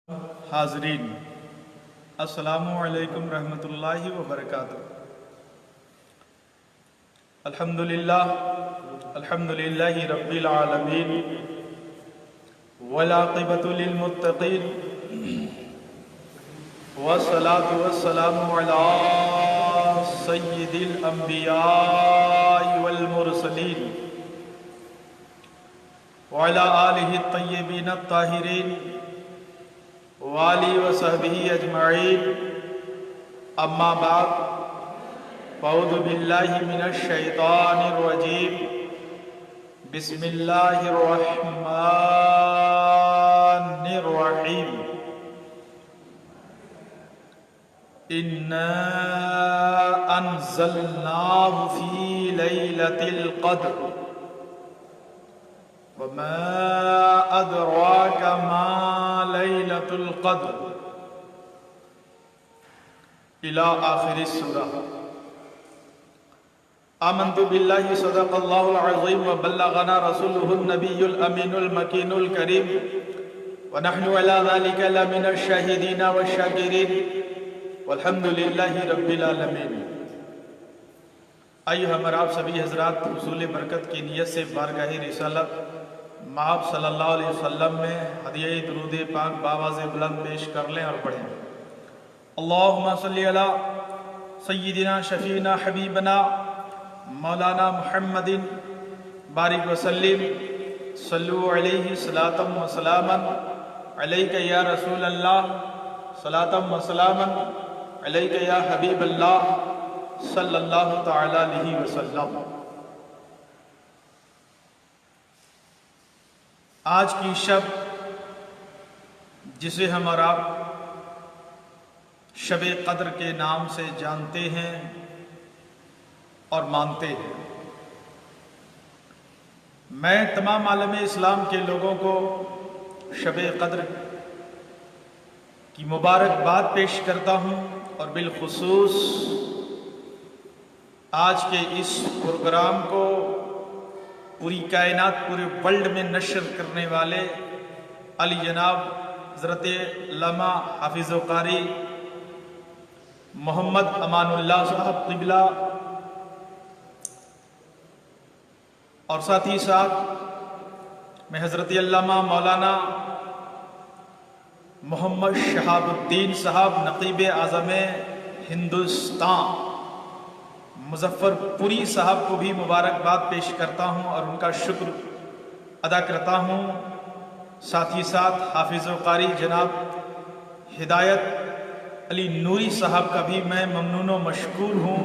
حاضرین، السلام علیکم رحمۃ اللہ وبرکاتہ۔ الحمدللہ رب العالمین، والعاقبۃ للمتقین، والصلاة والسلام علی سید الانبیاء والمرسلین وعلی آلہ الطیبین الطاہرین والی وصحبہ اجمعین، اما بعد، فاعوذ باللہ من الشیطان الرجیم، بسم اللہ الرحمن الرحیم۔ انا انزلناہ فی لیلۃ القدر وما ادراک ما لیلۃ القدر الى آخر السورہ۔ آمنت باللہ، صدق اللہ العظیم، وبلغنا رسولہ النبی الامین المکین الکریم، ونحن علی ذلک لمن الشاہدین والشاکرین، والحمد للہ رب العالمین۔ آئیے ہم اور آپ سبھی حضرات حصول برکت کی نیت سے بارگاہ رسالت مآب صلی اللہ علیہ وسلم میں ہدیہ درود پاک بآواز بلند پیش کر لیں اور پڑھیں۔ اللہم صلی علی سیدنا شفیعنا حبیبنا مولانا محمد بارک وسلم، صلو علیہ صلاۃ و سلاما علیک یا رسول اللہ، صلاۃ و سلاما علیک یا حبیب اللہ صلی اللہ تعالی علیہ وسلم۔ آج کی شب جسے ہم اور آپ شب قدر کے نام سے جانتے ہیں اور مانتے ہیں، میں تمام عالم اسلام کے لوگوں کو شب قدر کی مبارکباد پیش کرتا ہوں، اور بالخصوص آج کے اس پروگرام کو پوری کائنات، پورے ورلڈ میں نشر کرنے والے علی جناب حضرت علامہ حافظ و قاری محمد امان اللہ صاحب قبلہ، اور ساتھ ہی ساتھ میں حضرت علامہ مولانا محمد شہاب الدین صاحب نقیب اعظم ہندوستان مظفر پوری صاحب کو بھی مبارکباد پیش کرتا ہوں اور ان کا شکر ادا کرتا ہوں۔ ساتھ ہی ساتھ حافظ و قاری جناب ہدایت علی نوری صاحب کا بھی میں ممنون و مشکور ہوں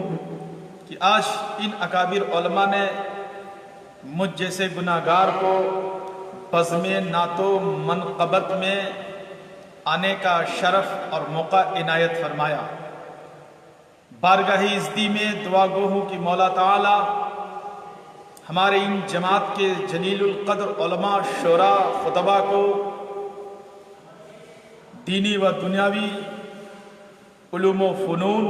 کہ آج ان اکابر علماء نے مجھ جیسے گناہگار کو بزم نعت و منقبت میں آنے کا شرف اور موقع عنایت فرمایا۔ بارگاہ عزتی میں دعا گو ہوں کہ مولا تعالی ہمارے ان جماعت کے جلیل القدر علماء، شعراء، خطباء کو دینی و دنیاوی علوم و فنون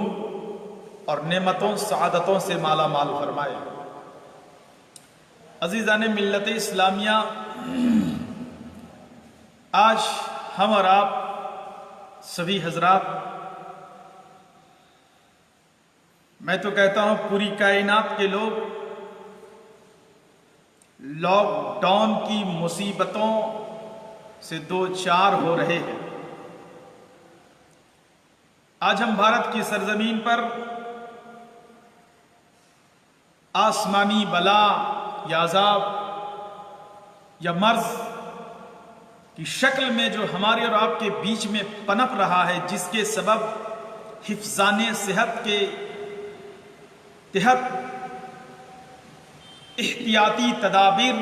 اور نعمتوں، سعادتوں سے مالا مال فرمائے۔ عزیزان ملت اسلامیہ، آج ہم اور آپ سبھی حضرات، میں تو کہتا ہوں پوری کائنات کے لوگ لاک ڈاؤن کی مصیبتوں سے دو چار ہو رہے ہیں۔ آج ہم بھارت کی سرزمین پر آسمانی بلا یا عذاب یا مرض کی شکل میں جو ہمارے اور آپ کے بیچ میں پنپ رہا ہے، جس کے سبب حفظان صحت کے تحت احتیاطی تدابیر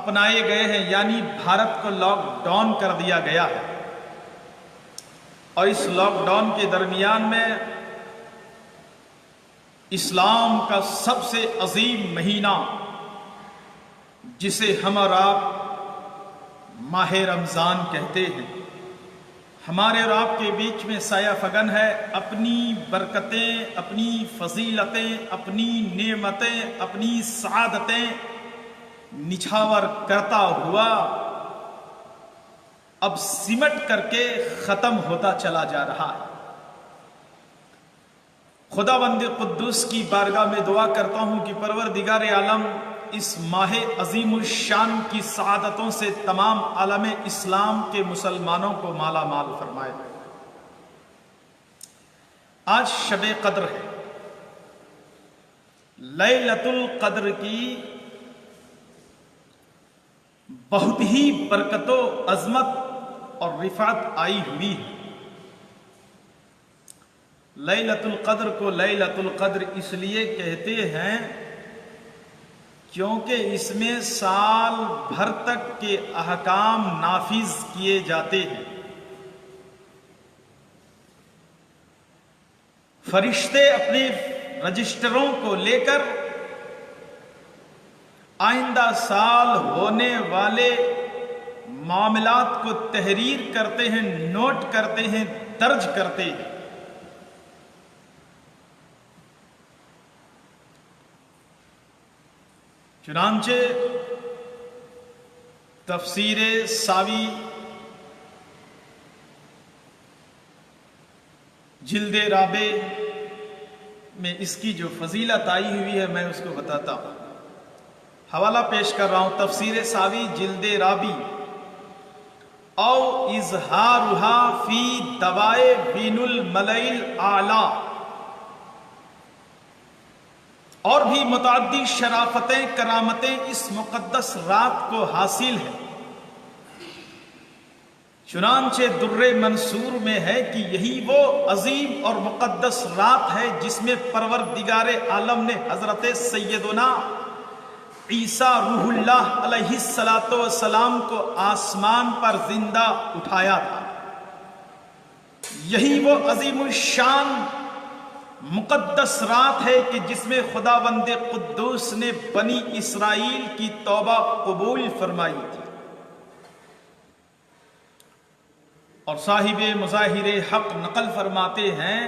اپنائے گئے ہیں، یعنی بھارت کو لاک ڈاؤن کر دیا گیا ہے۔ اور اس لاک ڈاؤن کے درمیان میں اسلام کا سب سے عظیم مہینہ، جسے ہم اور آپ ماہ رمضان کہتے ہیں، ہمارے اور آپ کے بیچ میں سایہ فگن ہے، اپنی برکتیں، اپنی فضیلتیں، اپنی نعمتیں، اپنی سعادتیں نچھاور کرتا ہوا اب سمٹ کر کے ختم ہوتا چلا جا رہا ہے۔ خداوند قدوس کی بارگاہ میں دعا کرتا ہوں کہ پروردگار عالم اس ماہ عظیم الشان کی سعادتوں سے تمام عالم اسلام کے مسلمانوں کو مالا مال فرمائے۔ آج شب قدر ہے، لیلۃ القدر کی بہت ہی برکت و عظمت اور رفعت آئی ہوئی ہے۔ لیلۃ القدر کو لیلۃ القدر اس لیے کہتے ہیں کیونکہ اس میں سال بھر تک کے احکام نافذ کیے جاتے ہیں۔ فرشتے اپنے رجسٹروں کو لے کر آئندہ سال ہونے والے معاملات کو تحریر کرتے ہیں، نوٹ کرتے ہیں، درج کرتے ہیں۔ چنانچہ تفسیر ساوی جلد رابع میں اس کی جو فضیلت آئی ہوئی ہے میں اس کو بتاتا ہوں۔ حوالہ پیش کر رہا ہوں، تفسیر ساوی جلد رابع، او اظہارھا فی دوائے بین الملئ الاعلی، اور بھی متعدد شرافتیں کرامتیں اس مقدس رات کو حاصل ہیں۔ چنانچہ در منصور میں ہے کہ یہی وہ عظیم اور مقدس رات ہے جس میں پروردگار عالم نے حضرت سیدنا عیسیٰ روح اللہ علیہ السلام کو آسمان پر زندہ اٹھایا تھا۔ یہی وہ عظیم الشان مقدس رات ہے کہ جس میں خداوند قدوس نے بنی اسرائیل کی توبہ قبول فرمائی تھی، اور صاحب مظاہر حق نقل فرماتے ہیں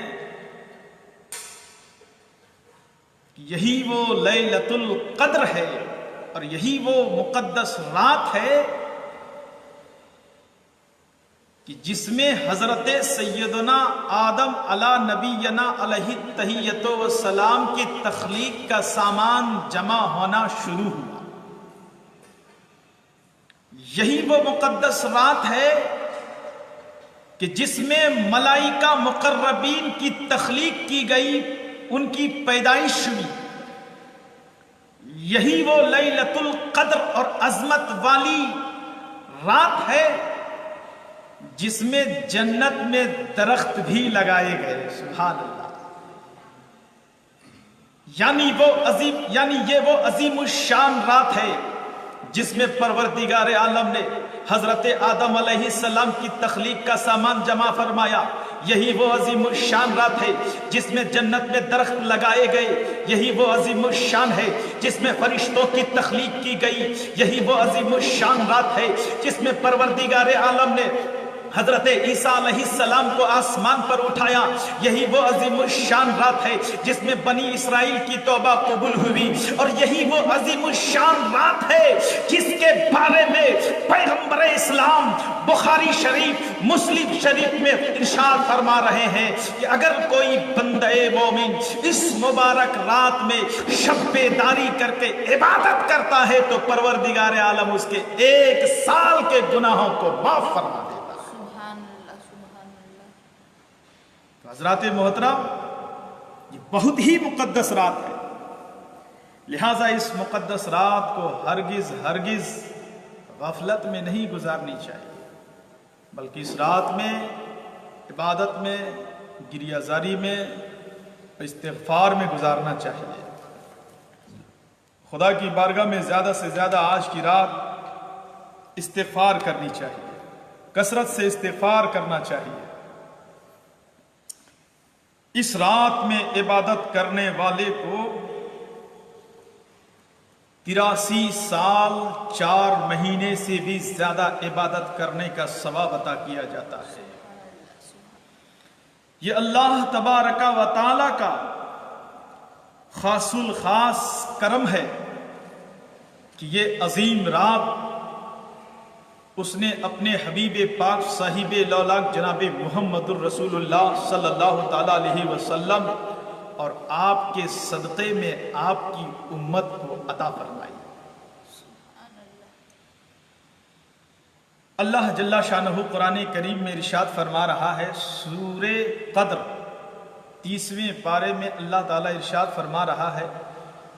کہ یہی وہ لیلۃ القدر ہے اور یہی وہ مقدس رات ہے کہ جس میں حضرت سیدنا آدم علی نبینا علیہ التحیۃ والسلام کی تخلیق کا سامان جمع ہونا شروع ہوا۔ یہی وہ مقدس رات ہے کہ جس میں ملائکہ مقربین کی تخلیق کی گئی، ان کی پیدائش ہوئی۔ یہی وہ لیلۃ القدر اور عظمت والی رات ہے جس میں جنت میں درخت بھی لگائے گئے، سبحان اللہ۔ یعنی یہ وہ عظیم الشان رات ہے جس میں پروردگار عالم نے حضرت آدم علیہ السلام کی تخلیق کا سامان جمع فرمایا۔ یہی وہ عظیم الشان رات ہے جس میں جنت میں درخت لگائے گئے۔ یہی وہ عظیم الشان ہے جس میں فرشتوں کی تخلیق کی گئی۔ یہی وہ عظیم الشان رات ہے جس میں پروردگار عالم نے حضرت عیسیٰ علیہ السلام کو آسمان پر اٹھایا۔ یہی وہ عظیم الشان رات ہے جس میں بنی اسرائیل کی توبہ قبول ہوئی، اور یہی وہ عظیم الشان رات ہے جس کے بارے میں پیغمبر اسلام بخاری شریف، مسلم شریف میں ارشاد فرما رہے ہیں کہ اگر کوئی بندہ مومن اس مبارک رات میں شب بیداری کر کے عبادت کرتا ہے تو پروردگار عالم اس کے 1 سال کے گناہوں کو معاف فرما دیتا ہے۔ حضرات محترم، یہ بہت ہی مقدس رات ہے، لہٰذا اس مقدس رات کو ہرگز غفلت میں نہیں گزارنی چاہیے، بلکہ اس رات میں عبادت میں، گریہ زاری میں، استغفار میں گزارنا چاہیے۔ خدا کی بارگاہ میں زیادہ سے زیادہ آج کی رات استغفار کرنی چاہیے، کثرت سے استغفار کرنا چاہیے۔ اس رات میں عبادت کرنے والے کو 83 سال 4 مہینے سے بھی زیادہ عبادت کرنے کا ثواب عطا کیا جاتا ہے۔ یہ اللہ تبارک و تعالی کا خاص الخاص کرم ہے کہ یہ عظیم رات اس نے اپنے حبیب پاک صاحب لولاک جناب محمد الرسول اللہ صلی اللہ تعالیٰ علیہ وسلم اور آپ کے صدقے میں آپ کی امت کو عطا فرمائی۔ اللہ جل شانہ قرآن کریم میں ارشاد فرما رہا ہے، سورہ قدر 30ویں پارے میں اللہ تعالیٰ ارشاد فرما رہا ہے،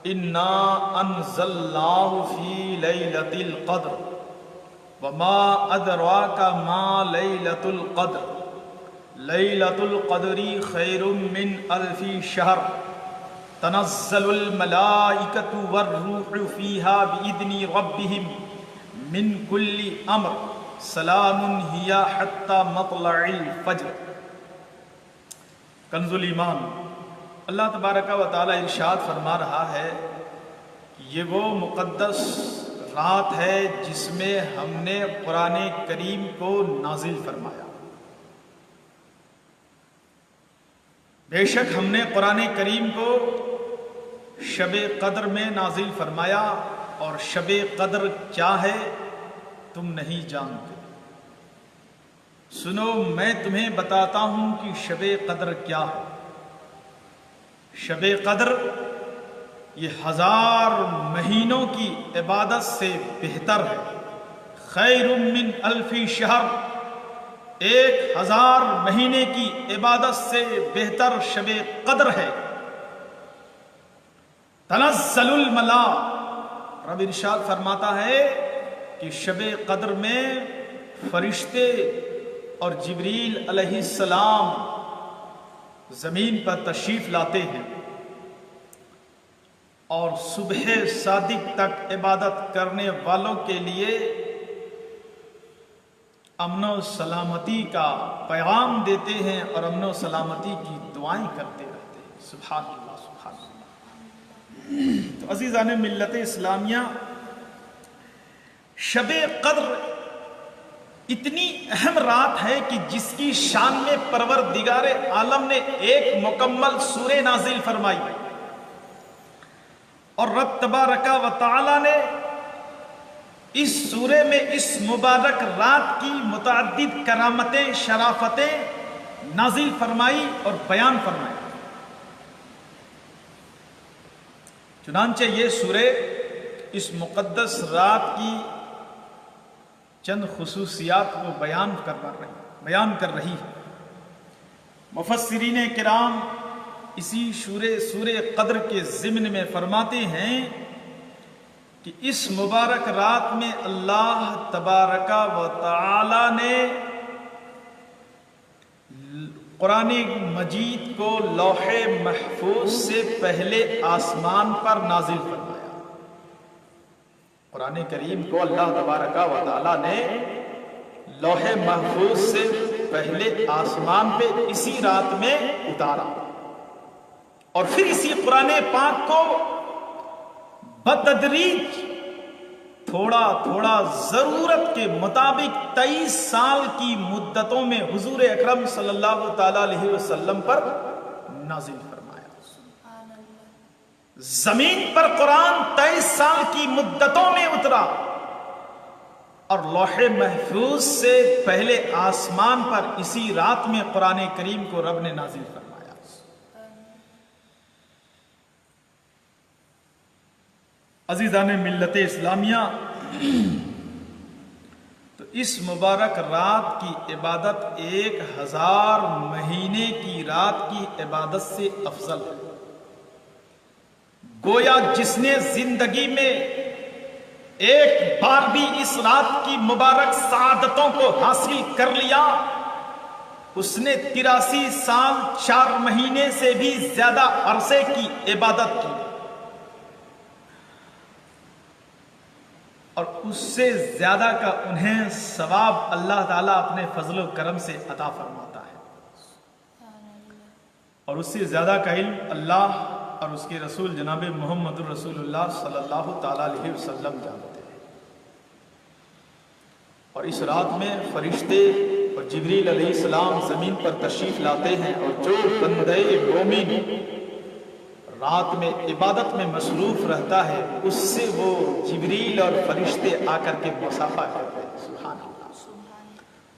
اِنَّا أَنزَلْنَاهُ فِي لَيْلَةِ الْقَدْرِ وَمَا أَدْرَاكَ مَا لَيْلَةُ الْقَدْرِ لَيْلَةُ الْقَدْرِ خَيْرٌ مِّنْ أَلْفِ شَهْرٍ تَنَزَّلُ الْمَلَائِكَةُ وَالرُّوحُ فِيهَا بِإِذْنِ رَبِّهِمْ مِنْ كُلِّ أَمْرٍ سَلَامٌ هِيَ حَتَّى مَطْلَعِ الْفَجْرِ۔ کنز الایمان، اللہ تبارک و تعالی ارشاد فرما رہا ہے، یہ وہ مقدس رات ہے جس میں ہم نے قرآن کریم کو نازل فرمایا۔ بے شک ہم نے قرآن کریم کو شب قدر میں نازل فرمایا، اور شب قدر کیا ہے تم نہیں جانتے۔ سنو میں تمہیں بتاتا ہوں کہ شب قدر کیا ہے۔ شب قدر یہ 1000 مہینوں کی عبادت سے بہتر ہے۔ خیر من الف شہر، 1000 مہینے کی عبادت سے بہتر شب قدر ہے۔ تنزل الملائکہ، رب ارشاد فرماتا ہے کہ شب قدر میں فرشتے اور جبریل علیہ السلام زمین پر تشریف لاتے ہیں، اور صبح صادق تک عبادت کرنے والوں کے لیے امن و سلامتی کا پیغام دیتے ہیں اور امن و سلامتی کی دعائیں کرتے رہتے ہیں۔ سبحان اللہ، سبحان اللہ۔ تو عزیزان ملت اسلامیہ، شب قدر اتنی اہم رات ہے کہ جس کی شان میں پروردگار عالم نے ایک مکمل سورہ نازل فرمائی، اور رب تبارک و تعالی نے اس سورے میں اس مبارک رات کی متعدد کرامتیں، شرافتیں نازل فرمائی اور بیان فرمائی۔ چنانچہ یہ سورہ اس مقدس رات کی چند خصوصیات کو بیان کر رہی ہے۔ مفسرین کرام اسی سورہ قدر کے ضمن میں فرماتے ہیں کہ اس مبارک رات میں اللہ تبارک و تعالی نے قرآن مجید کو لوح محفوظ سے پہلے آسمان پر نازل فرمایا۔ قرآن کریم کو اللہ تبارک و تعالی نے لوح محفوظ سے پہلے آسمان پہ اسی رات میں اتارا، اور پھر اسی قرآن پاک کو بتدریج تھوڑا تھوڑا ضرورت کے مطابق 23 سال کی مدتوں میں حضور اکرم صلی اللہ تعالی علیہ وسلم پر نازل فرمایا۔ زمین پر قرآن 23 سال کی مدتوں میں اترا، اور لوح محفوظ سے پہلے آسمان پر اسی رات میں قرآن کریم کو رب نے نازل فرمایا۔ عزیزان ملت اسلامیہ، تو اس مبارک رات کی عبادت 1000 مہینے کی رات کی عبادت سے افضل ہے۔ گویا جس نے زندگی میں ایک بار بھی اس رات کی مبارک سعادتوں کو حاصل کر لیا، اس نے 83 سال 4 مہینے سے بھی زیادہ عرصے کی عبادت کی، اور اس سے زیادہ کا انہیں ثواب اللہ تعالیٰ اپنے فضل و کرم سے عطا فرماتا ہے، اور اس سے زیادہ کا علم اللہ اور اس کے رسول جناب محمد الرسول اللہ صلی اللہ تعالیٰ علیہ وسلم جانتے ہیں۔ اور اس رات میں فرشتے اور جبریل علیہ السلام زمین پر تشریف لاتے ہیں، اور جو بندے مومن رات میں عبادت میں مصروف رہتا ہے، اس سے وہ جبریل اور فرشتے آ کر کے مصافحہ کرتے ہیں۔ سبحان اللہ۔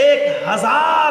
1000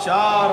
4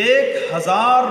1000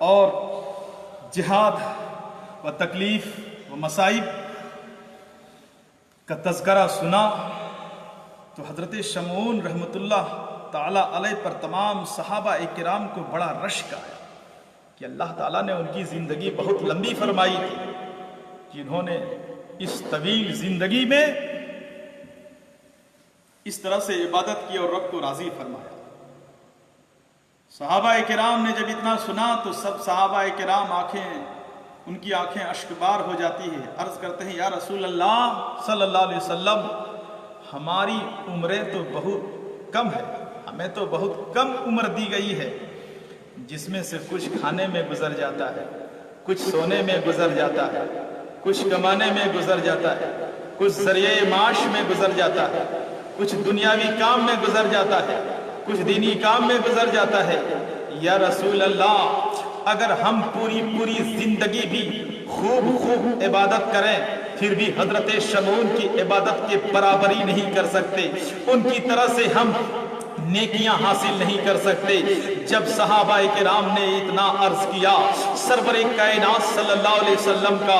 اور جہاد و تکلیف و مصائب کا تذکرہ سنا تو حضرت شمعون رحمۃ اللہ تعالیٰ علیہ پر تمام صحابہ کرام کو بڑا رشک آیا کہ اللہ تعالیٰ نے ان کی زندگی بہت لمبی فرمائی تھی، جنہوں نے اس طویل زندگی میں اس طرح سے عبادت کی اور رب کو راضی فرمایا۔ صحابہ کرام نے جب اتنا سنا تو سب صحابہ کرام ان کی آنکھیں اشکبار ہو جاتی ہے، عرض کرتے ہیں یا رسول اللہ صلی اللہ علیہ وسلم، ہماری عمریں تو بہت کم ہے، ہمیں تو بہت کم عمر دی گئی ہے، جس میں سے کچھ کھانے میں گزر جاتا ہے، کچھ سونے میں گزر جاتا ہے، کچھ کمانے میں گزر جاتا ہے، کچھ ذریعہ معاش میں گزر جاتا ہے، کچھ دنیاوی کام میں گزر جاتا ہے، کچھ دینی کام میں گزر جاتا ہے۔ یا رسول اللہ، اگر ہم پوری زندگی بھی خوب عبادت کریں پھر بھی حضرت شمعون کی عبادت کے برابری نہیں کر سکتے، ان کی طرح سے ہم نیکیاں حاصل نہیں کر سکتے۔ جب صحابہ کرام نے اتنا عرض کیا، سرور کائنات صلی اللہ علیہ وسلم کا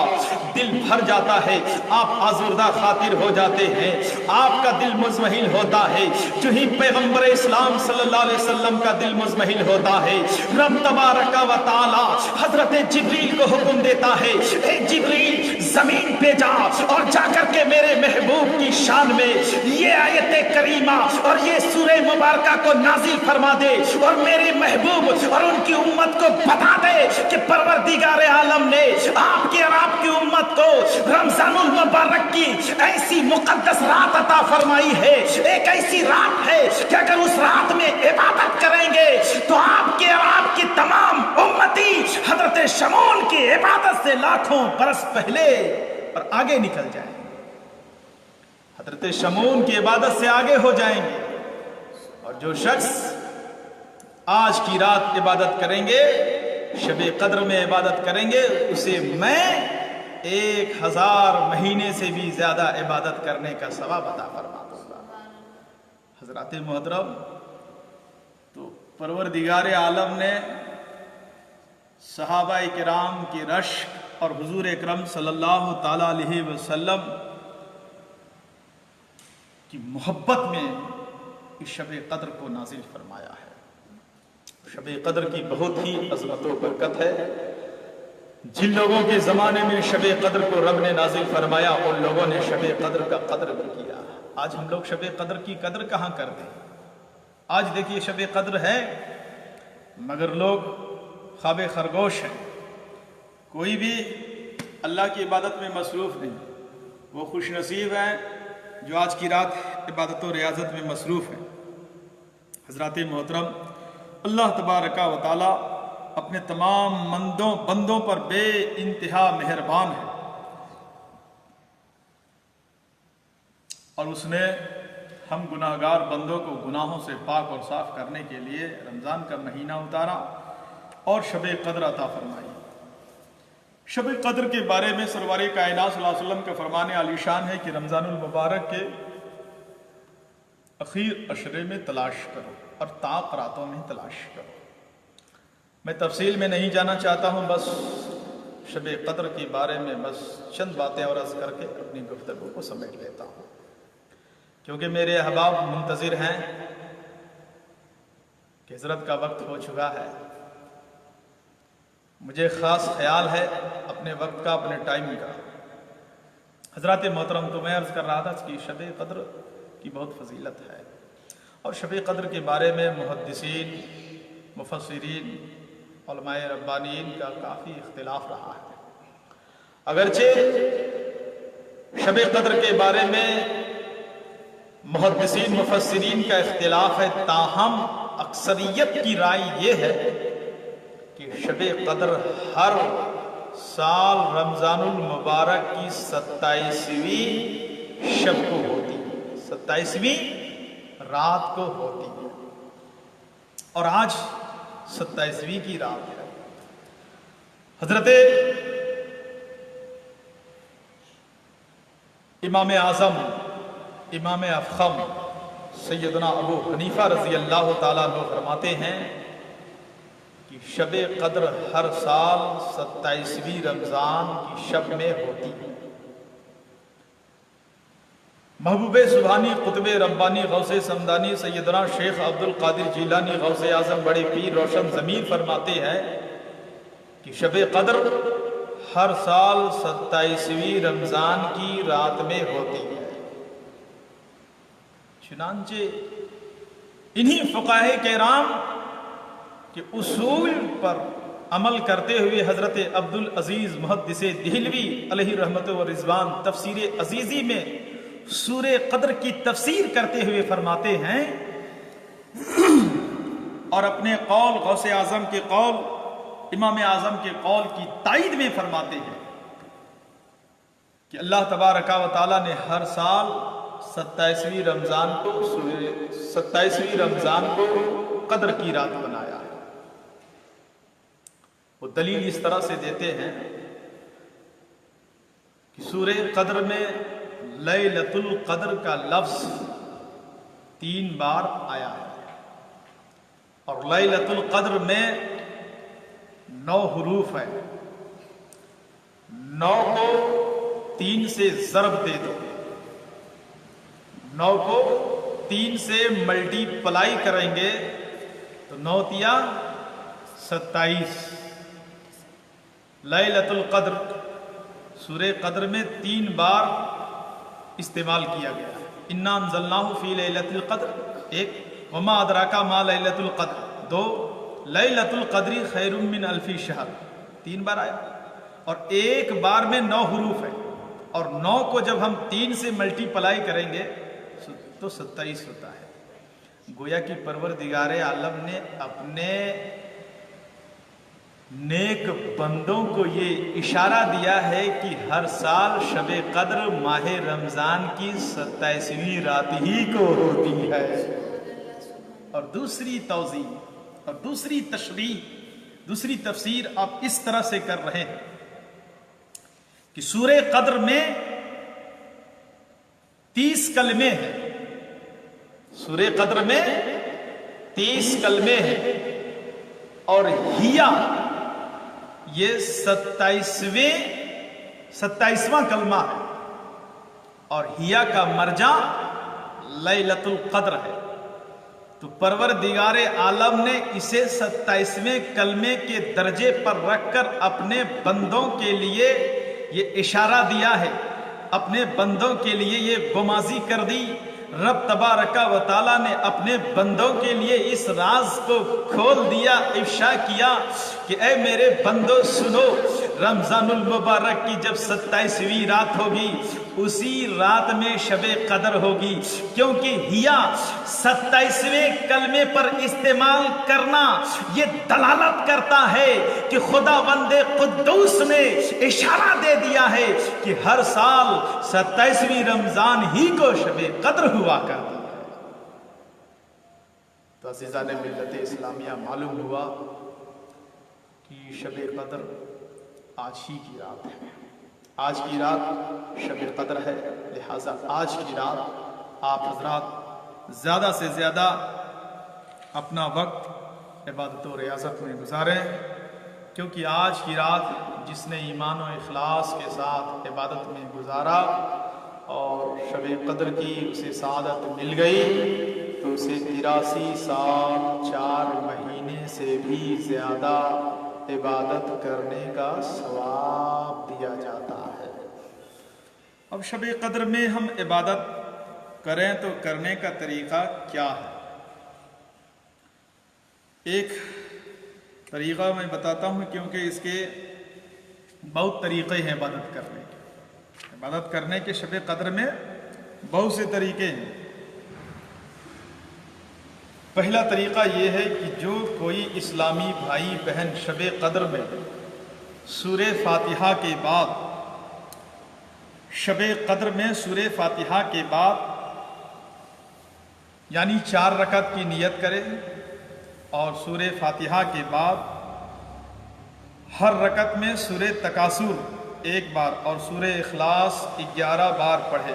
دل بھر جاتا ہے، آپ آزردہ خاطر ہو جاتے ہیں، آپ کا دل مزمحل ہوتا ہے۔ جو ہی پیغمبر اسلام صلی اللہ علیہ وسلم کا دل مزمحل ہوتا ہے، رب تبارک و تعالی حضرت جبریل کو حکم دیتا ہے، اے جبریل زمین پہ جا اور جا کر کے میرے محبوب کی شان میں یہ آیت کریمہ اور یہ سورہ مبارکہ کو نازل فرما دے، اور میرے محبوب اور ان کی امت کو بتا دے کہ پروردگار عالم نے آپ کی اور آپ کی امت کو رمضان المبارک کی ایسی مقدس رات عطا فرمائی ہے، ایک ایسی رات ہے کہ اگر اس رات میں عبادت کریں گے تو آپ کے اور آپ کی تمام امتی حضرت شمعون کی عبادت سے لاکھوں برس پہلے اور آگے نکل جائیں، حضرت شمعون کی عبادت سے آگے ہو جائیں گے۔ اور جو شخص آج کی رات عبادت کریں گے، شب قدر میں عبادت کریں گے، اسے میں 1000 مہینے سے بھی زیادہ عبادت کرنے کا ثواب عطا فرما دوں گا۔ حضرات محترم، تو پروردگار عالم نے صحابہ کرام کی رشک اور حضور اکرم صلی اللہ تعالی علیہ وسلم کی محبت میں اس شب قدر کو نازل فرمایا ہے۔ شب قدر کی بہت ہی عظمت و برکت ہے۔ جن لوگوں کے زمانے میں شب قدر کو رب نے نازل فرمایا، ان لوگوں نے شب قدر کا قدر بھی کیا۔ آج ہم لوگ شب قدر کی قدر کہاں کرتے ہیں؟ آج دیکھیے شب قدر ہے مگر لوگ خواب خرگوش ہیں، کوئی بھی اللہ کی عبادت میں مصروف نہیں۔ وہ خوش نصیب ہیں جو آج کی رات عبادت و ریاضت میں مصروف ہیں۔ حضرات محترم، اللہ تبارک و تعالی اپنے تمام بندوں پر بے انتہا مہربان ہے، اور اس نے ہم گناہگار بندوں کو گناہوں سے پاک اور صاف کرنے کے لیے رمضان کا مہینہ اتارا اور شب قدر عطا فرمائی۔ شب قدر کے بارے میں سرور کائنات صلی اللہ علیہ وسلم کا فرمان عالی شان ہے کہ رمضان المبارک کے اخیر عشرے میں تلاش کرو اور طاق راتوں میں تلاش کرو۔ میں تفصیل میں نہیں جانا چاہتا ہوں، بس شب قدر کے بارے میں بس چند باتیں عرض کر کے اپنی گفتگو کو سمیٹ لیتا ہوں، کیونکہ میرے احباب منتظر ہیں کہ حضرت کا وقت ہو چکا ہے۔ مجھے خاص خیال ہے اپنے وقت کا، اپنے ٹائم کا۔ حضرات محترم، تو میں عرض کر رہا تھا کہ شب قدر کی بہت فضیلت ہے، اور شب قدر کے بارے میں محدثین، مفسرین، علماء ربانیین کا کافی اختلاف رہا ہے۔ اگرچہ شب قدر کے بارے میں محدثین مفسرین کا اختلاف ہے، تاہم اکثریت کی رائے یہ ہے کہ شب قدر ہر سال رمضان المبارک کی 27ویں شب کو ہوتی ہے، 27ویں رات کو ہوتی ہے، اور آج 27ویں کی رات ہے۔ حضرت امام اعظم، امام افخم سیدنا ابو حنیفہ رضی اللہ تعالیٰ عنہ فرماتے ہیں کہ شب قدر ہر سال 27ویں رمضان کی شب میں ہوتی ہے۔ محبوب سبحانی قطب ربانی غوث سمدانی سیدنا شیخ عبد القادر جیلانی غوث اعظم بڑے پیر روشن ضمیر فرماتے ہیں کہ شب قدر ہر سال 27ویں رمضان کی رات میں ہوتی ہے۔ چنانچہ انہی فقہائے کرام کے اصول پر عمل کرتے ہوئے حضرت عبدالعزیز محدث دہلوی علیہ رحمت و رضوان تفسیر عزیزی میں سورہ قدر کی تفسیر کرتے ہوئے فرماتے ہیں اور اپنے قول غوث اعظم کے قول امام اعظم کے قول کی تائید میں فرماتے ہیں کہ اللہ تبارک و تعالیٰ نے ہر سال 27ویں رمضان کو قدر کی رات بنایا ہے۔ وہ دلیل اس طرح سے دیتے ہیں کہ سورہ قدر میں لیلۃ القدر کا لفظ 3 بار آیا ہے اور لیلۃ القدر میں 9 حروف ہے۔ 9 کو 3 سے ضرب دے دو، 9 کو 3 سے ملٹی پلائی کریں گے تو 9 تیا 27۔ لیلۃ القدر سورہ قدر میں 3 بار استعمال کیا گیا ہے۔ انا انزلناہ فی لیلۃ القدر 1، وما ادراک ما لیلۃ القدر 2، لیلۃ القدر خیر من الف شہر 3 بار آیا اور ایک بار میں 9 حروف ہے اور 9 کو جب ہم 3 سے ملٹی پلائی کریں گے تو 27 ہوتا ہے۔ گویا کہ پروردگار عالم نے اپنے نیک بندوں کو یہ اشارہ دیا ہے کہ ہر سال شب قدر ماہ رمضان کی 27ویں رات ہی کو ہوتی ہے۔ اور دوسری توضیح اور دوسری تشریح، دوسری تفسیر آپ اس طرح سے کر رہے ہیں کہ سورہ قدر میں 30 کلمے ہیں، سورہ قدر میں 30 کلمے ہیں اور ہیا یہ 27واں کلمہ ہے اور ہیا کا مرجع لیلۃ القدر ہے۔ تو پروردگار عالم نے اسے 27ویں کلمے کے درجے پر رکھ کر اپنے بندوں کے لیے یہ اشارہ دیا ہے، اپنے بندوں کے لیے یہ گمازی کر دی۔ رب تبارک و تعالیٰ نے اپنے بندوں کے لیے اس راز کو کھول دیا، افشا کیا کہ اے میرے بندو سنو، رمضان المبارک کی جب 27ویں رات ہوگی اسی رات میں شب قدر ہوگی، کیونکہ ہیا 27ویں کلمے پر استعمال کرنا یہ دلالت کرتا ہے کہ خداوند قدوس نے اشارہ دے دیا ہے کہ ہر سال 27ویں رمضان ہی کو شب قدر ہوا کرتی ہے۔ تو عزیزان ملت اسلامیہ معلوم ہوا کہ شب قدر آج ہی کی رات ہے، آج کی رات شب قدر ہے، لہٰذا آج کی رات آپ حضرات زیادہ سے زیادہ اپنا وقت عبادت و ریاضت میں گزاریں، کیونکہ آج کی رات جس نے ایمان و اخلاص کے ساتھ عبادت میں گزارا اور شب قدر کی اسے سعادت مل گئی تو اسے 83 سال 4 مہینے سے بھی زیادہ عبادت کرنے کا ثواب دیا جاتا ہے۔ اب شب قدر میں ہم عبادت کریں تو کرنے کا طریقہ کیا ہے؟ ایک طریقہ میں بتاتا ہوں، کیونکہ اس کے بہت طریقے ہیں عبادت کرنے کے۔ عبادت کرنے کے شب قدر میں بہت سے طریقے ہیں۔ پہلا طریقہ یہ ہے کہ جو کوئی اسلامی بھائی بہن شب قدر میں سورہ فاتحہ کے بعد شب قدر میں سورہ فاتحہ کے بعد یعنی 4 رکعت کی نیت کرے اور سورہ فاتحہ کے بعد ہر رکعت میں سورہ تکاثر 1 بار اور سورہ اخلاص 11 بار پڑھے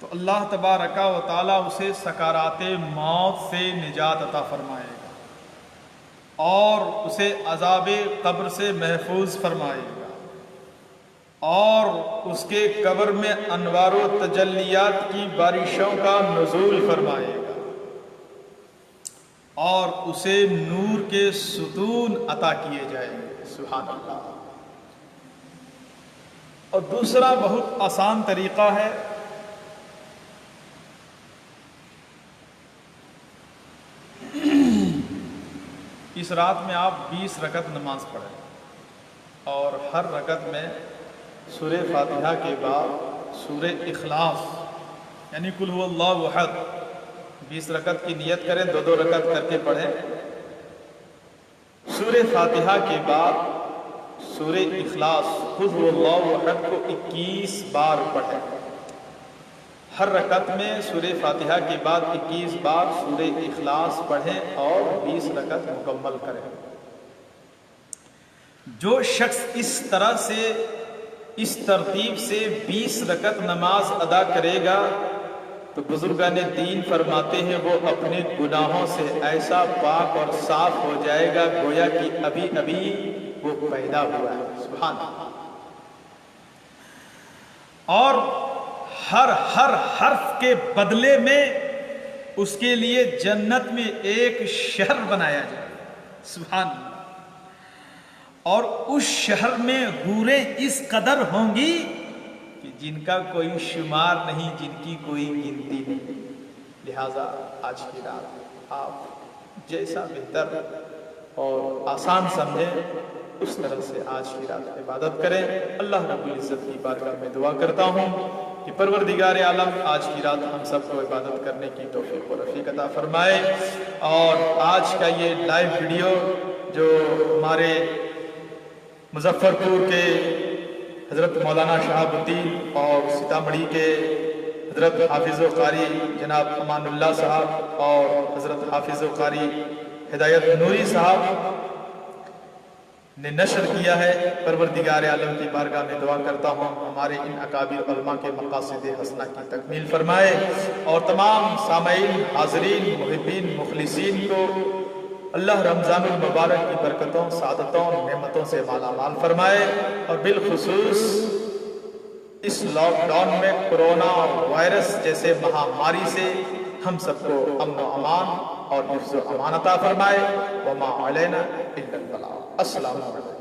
تو اللہ تبارک و تعالیٰ اسے سکرات موت سے نجات عطا فرمائے گا۔ اور اسے عذاب قبر سے محفوظ فرمائے گا اور اس کے قبر میں انوار و تجلیات کی بارشوں کا نزول فرمائے گا اور اسے نور کے ستون عطا کیے جائیں گے۔ سبحان اللہ۔ اور دوسرا بہت آسان طریقہ ہے، اس رات میں آپ 20 رکعت نماز پڑھیں اور ہر رکعت میں سورہ فاتحہ کے بعد سورہ اخلاص یعنی قل هو اللہ احد 20 رکعت کی نیت کریں، 2 رکعت کر کے پڑھیں۔ سورہ فاتحہ کے بعد سورہ اخلاص قل هو اللہ احد کو 21 بار پڑھیں۔ ہر رکعت میں سورہ فاتحہ کے بعد 21 بار سورہ اخلاص پڑھیں اور 20 رکعت مکمل کریں۔ جو شخص اس طرح سے اس ترتیب سے 20 رکعت نماز ادا کرے گا تو بزرگان دین فرماتے ہیں وہ اپنے گناہوں سے ایسا پاک اور صاف ہو جائے گا گویا کہ ابھی ابھی وہ پیدا ہوا ہے۔ سبحان اللہ۔ اور ہر حرف کے بدلے میں اس کے لیے جنت میں ایک شہر بنایا جائے۔ سبحان اللہ۔ اور اس شہر میں حوریں اس قدر ہوں گی کہ جن کا کوئی شمار نہیں، جن کی کوئی گنتی نہیں۔ لہذا آج کی رات آپ جیسا بہتر اور آسان سمجھیں اس طرح سے آج کی رات عبادت کریں۔ اللہ رب العزت کی بارگاہ میں دعا کرتا ہوں کہ پروردگار عالم آج کی رات ہم سب کو عبادت کرنے کی توفیق و رفیق عطا فرمائے، اور آج کا یہ لائیو ویڈیو جو ہمارے مظفر پور کے حضرت مولانا شہاب الدین اور سیتامڑھی کے حضرت حافظ و قاری جناب امان اللہ صاحب اور حضرت حافظ و قاری ہدایت نوری صاحب نے نشر کیا ہے، پروردگار عالم کی بارگاہ میں دعا کرتا ہوں ہمارے ان اکابر علماء کے مقاصد حسنہ کی تکمیل فرمائے، اور تمام سامعین، حاضرین، محبین، مخلصین کو اللہ رمضان المبارک کی برکتوں، سعادتوں، نعمتوں سے مالا مال فرمائے، اور بالخصوص اس لاک ڈاؤن میں کرونا وائرس جیسے مہاماری سے ہم سب کو امن و امان اور حفظ و امان عطا فرمائے۔ وما علینا الا البلاغ۔ السلام علیکم۔